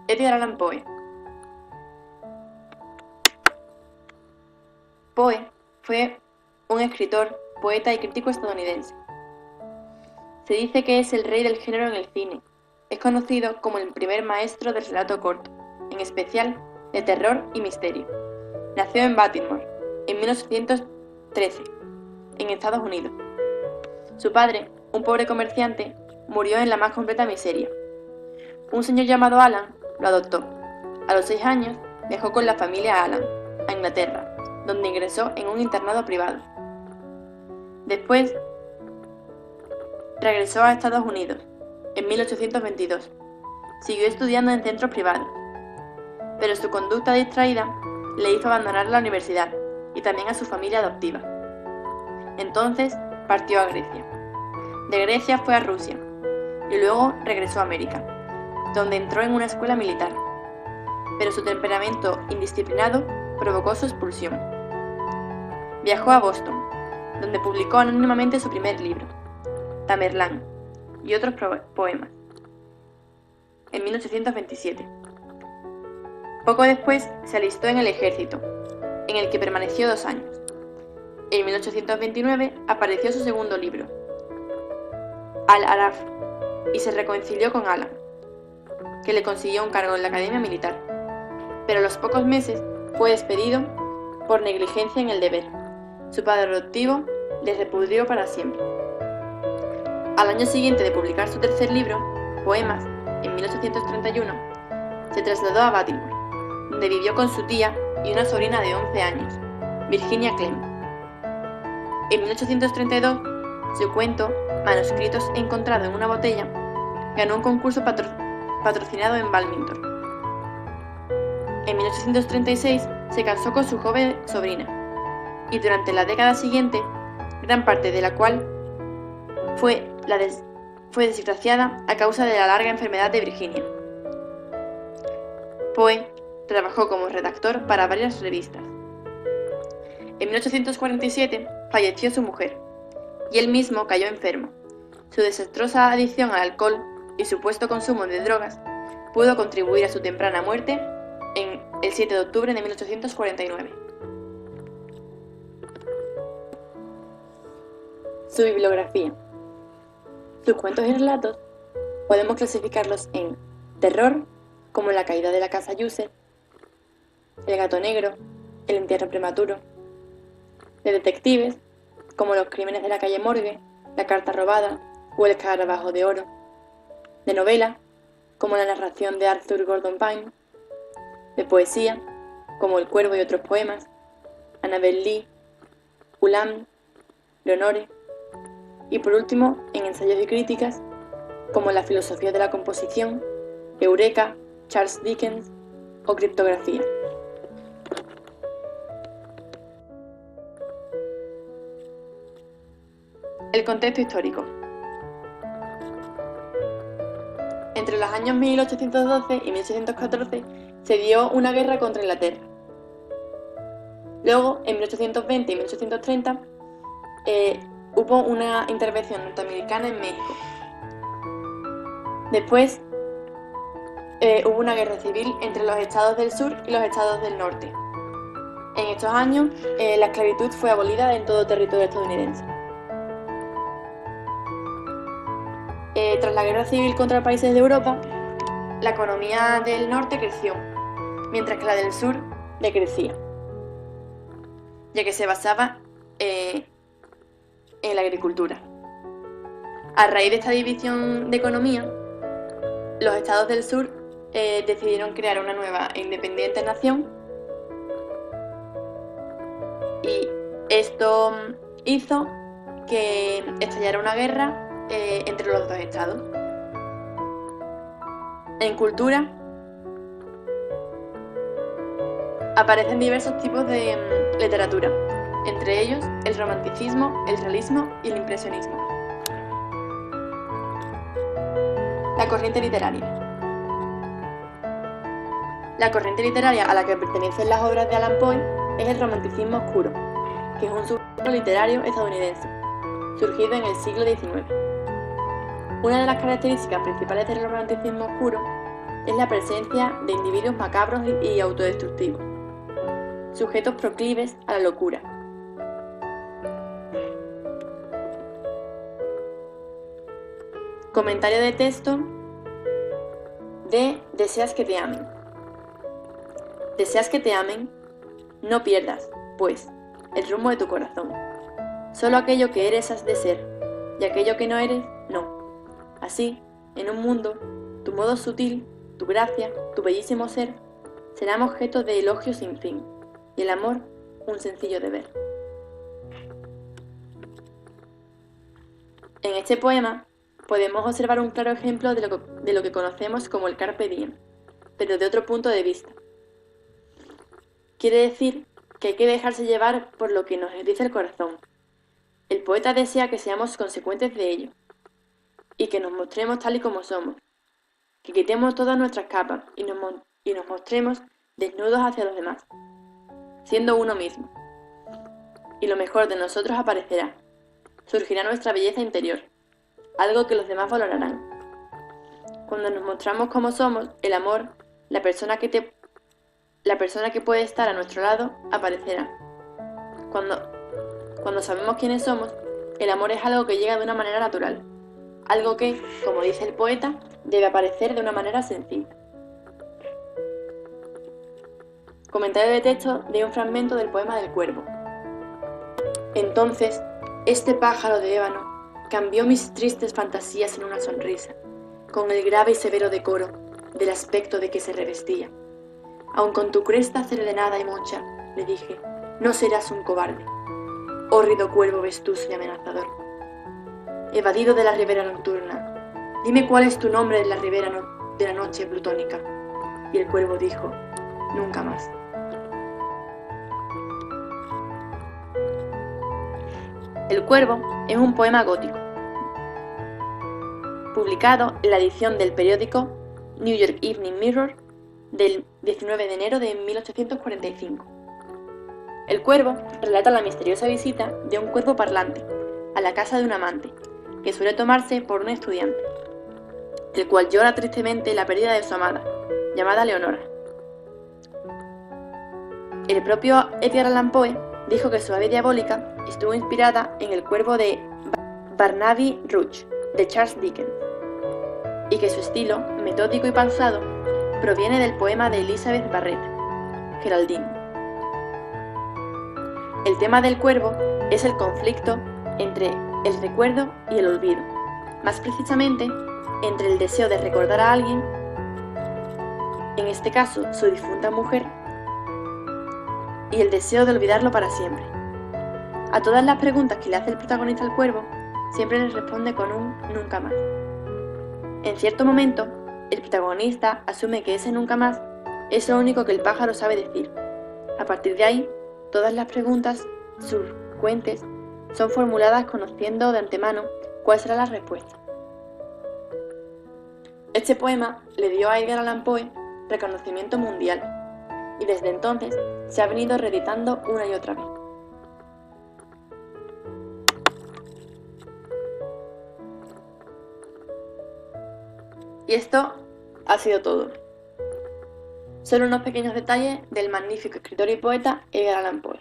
Edgar Allan Poe. Poe fue un escritor, poeta y crítico estadounidense. Se dice que es el rey del género en el cine. Es conocido como el primer maestro del relato corto, en especial de terror y misterio. Nació en Baltimore en 1813, en Estados Unidos. Su padre, un pobre comerciante, murió en la más completa miseria. Un señor llamado Alan lo adoptó. A los 6 años viajó con la familia Alan a Inglaterra, donde ingresó en un internado privado. Después regresó a Estados Unidos en 1822. Siguió estudiando en centros privados, pero su conducta distraída le hizo abandonar la universidad y también a su familia adoptiva. Entonces partió a Grecia. De Grecia fue a Rusia y luego regresó a América, donde entró en una escuela militar, pero su temperamento indisciplinado provocó su expulsión. Viajó a Boston, donde publicó anónimamente su primer libro, Tamerlán, y otros poemas, en 1827. Poco después se alistó en el ejército, en el que permaneció 2 años. En 1829 apareció su segundo libro, Al-Araf, y se reconcilió con Alan, que le consiguió un cargo en la Academia Militar, pero a los pocos meses fue despedido por negligencia en el deber. Su padre adoptivo le repudió para siempre. Al año siguiente de publicar su tercer libro, Poemas, en 1831, se trasladó a Baltimore, donde vivió con su tía y una sobrina de 11 años, Virginia Clem. En 1832, su cuento, Manuscritos encontrados en una botella, ganó un concurso patrocinado en Baltimore. En 1836 se casó con su joven sobrina, y durante la década siguiente, gran parte de la cual fue desgraciada a causa de la larga enfermedad de Virginia. Poe trabajó como redactor para varias revistas. En 1847 falleció su mujer, y él mismo cayó enfermo. Su desastrosa adicción al alcohol y supuesto consumo de drogas pudo contribuir a su temprana muerte el 7 de octubre de 1849. Su bibliografía. Sus cuentos y relatos podemos clasificarlos en terror, como La caída de la casa Ussher, El gato negro, El entierro prematuro; de detectives, como Los crímenes de la calle Morgue, La carta robada o El escarabajo de oro; de novela, como la narración de Arthur Gordon Pym; de poesía, como El cuervo y otros poemas, Annabel Lee, Ulam, Leonore; y por último, en ensayos y críticas, como La filosofía de la composición, Eureka, Charles Dickens o Criptografía. El contexto histórico. Entre los años 1812 y 1814 se dio una guerra contra Inglaterra. Luego, en 1820 y 1830, hubo una intervención norteamericana en México. Después, hubo una guerra civil entre los estados del sur y los estados del norte. En estos años, la esclavitud fue abolida en todo territorio estadounidense. Tras la guerra civil contra los países de Europa, la economía del norte creció, mientras que la del sur decrecía, ya que se basaba en la agricultura. A raíz de esta división de economía, los estados del sur decidieron crear una nueva e independiente nación, y esto hizo que estallara una guerra entre los dos estados. En cultura aparecen diversos tipos de literatura, entre ellos el romanticismo, el realismo y el impresionismo. La corriente literaria. La corriente literaria a la que pertenecen las obras de Allan Poe es el romanticismo oscuro, que es un subgénero literario estadounidense, surgido en el siglo XIX. Una de las características principales del romanticismo oscuro es la presencia de individuos macabros y autodestructivos, sujetos proclives a la locura. Comentario de texto de Deseas que te amen. ¿Deseas que te amen? No pierdas, pues, el rumbo de tu corazón. Solo aquello que eres has de ser, y aquello que no eres, no. Así, en un mundo, tu modo sutil, tu gracia, tu bellísimo ser, serán objeto de elogio sin fin, y el amor, un sencillo deber. En este poema, podemos observar un claro ejemplo de lo que conocemos como el carpe diem, pero de otro punto de vista. Quiere decir que hay que dejarse llevar por lo que nos dice el corazón. El poeta desea que seamos consecuentes de ello, y que nos mostremos tal y como somos, que quitemos todas nuestras capas y nos mostremos desnudos hacia los demás, siendo uno mismo. Y lo mejor de nosotros aparecerá, surgirá nuestra belleza interior, algo que los demás valorarán. Cuando nos mostramos como somos, el amor, la persona que puede estar a nuestro lado, aparecerá. Cuando sabemos quiénes somos, el amor es algo que llega de una manera natural, algo que, como dice el poeta, debe aparecer de una manera sencilla. Comentario de texto de un fragmento del poema del Cuervo. Entonces, este pájaro de ébano cambió mis tristes fantasías en una sonrisa, con el grave y severo decoro del aspecto de que se revestía. Aun con tu cresta cerdenada y moncha, le dije, no serás un cobarde. Hórrido cuervo vestusto y amenazador. Evadido de la ribera nocturna, dime cuál es tu nombre de la ribera de la noche plutónica. Y el cuervo dijo, nunca más. El Cuervo es un poema gótico, publicado en la edición del periódico New York Evening Mirror del 19 de enero de 1845. El Cuervo relata la misteriosa visita de un cuervo parlante a la casa de un amante, que suele tomarse por un estudiante, el cual llora tristemente la pérdida de su amada, llamada Leonora. El propio Edgar Allan Poe dijo que su ave diabólica estuvo inspirada en el cuervo de Barnaby Rudge, de Charles Dickens, y que su estilo, metódico y pausado, proviene del poema de Elizabeth Barrett, Geraldine. El tema del cuervo es el conflicto entre el recuerdo y el olvido, más precisamente entre el deseo de recordar a alguien, en este caso su difunta mujer, y el deseo de olvidarlo para siempre. A todas las preguntas que le hace el protagonista al cuervo, siempre les responde con un nunca más. En cierto momento, el protagonista asume que ese nunca más es lo único que el pájaro sabe decir. A partir de ahí, todas las preguntas subsecuentes son formuladas conociendo de antemano cuál será la respuesta. Este poema le dio a Edgar Allan Poe reconocimiento mundial, y desde entonces se ha venido reeditando una y otra vez. Y esto ha sido todo. Solo unos pequeños detalles del magnífico escritor y poeta Edgar Allan Poe.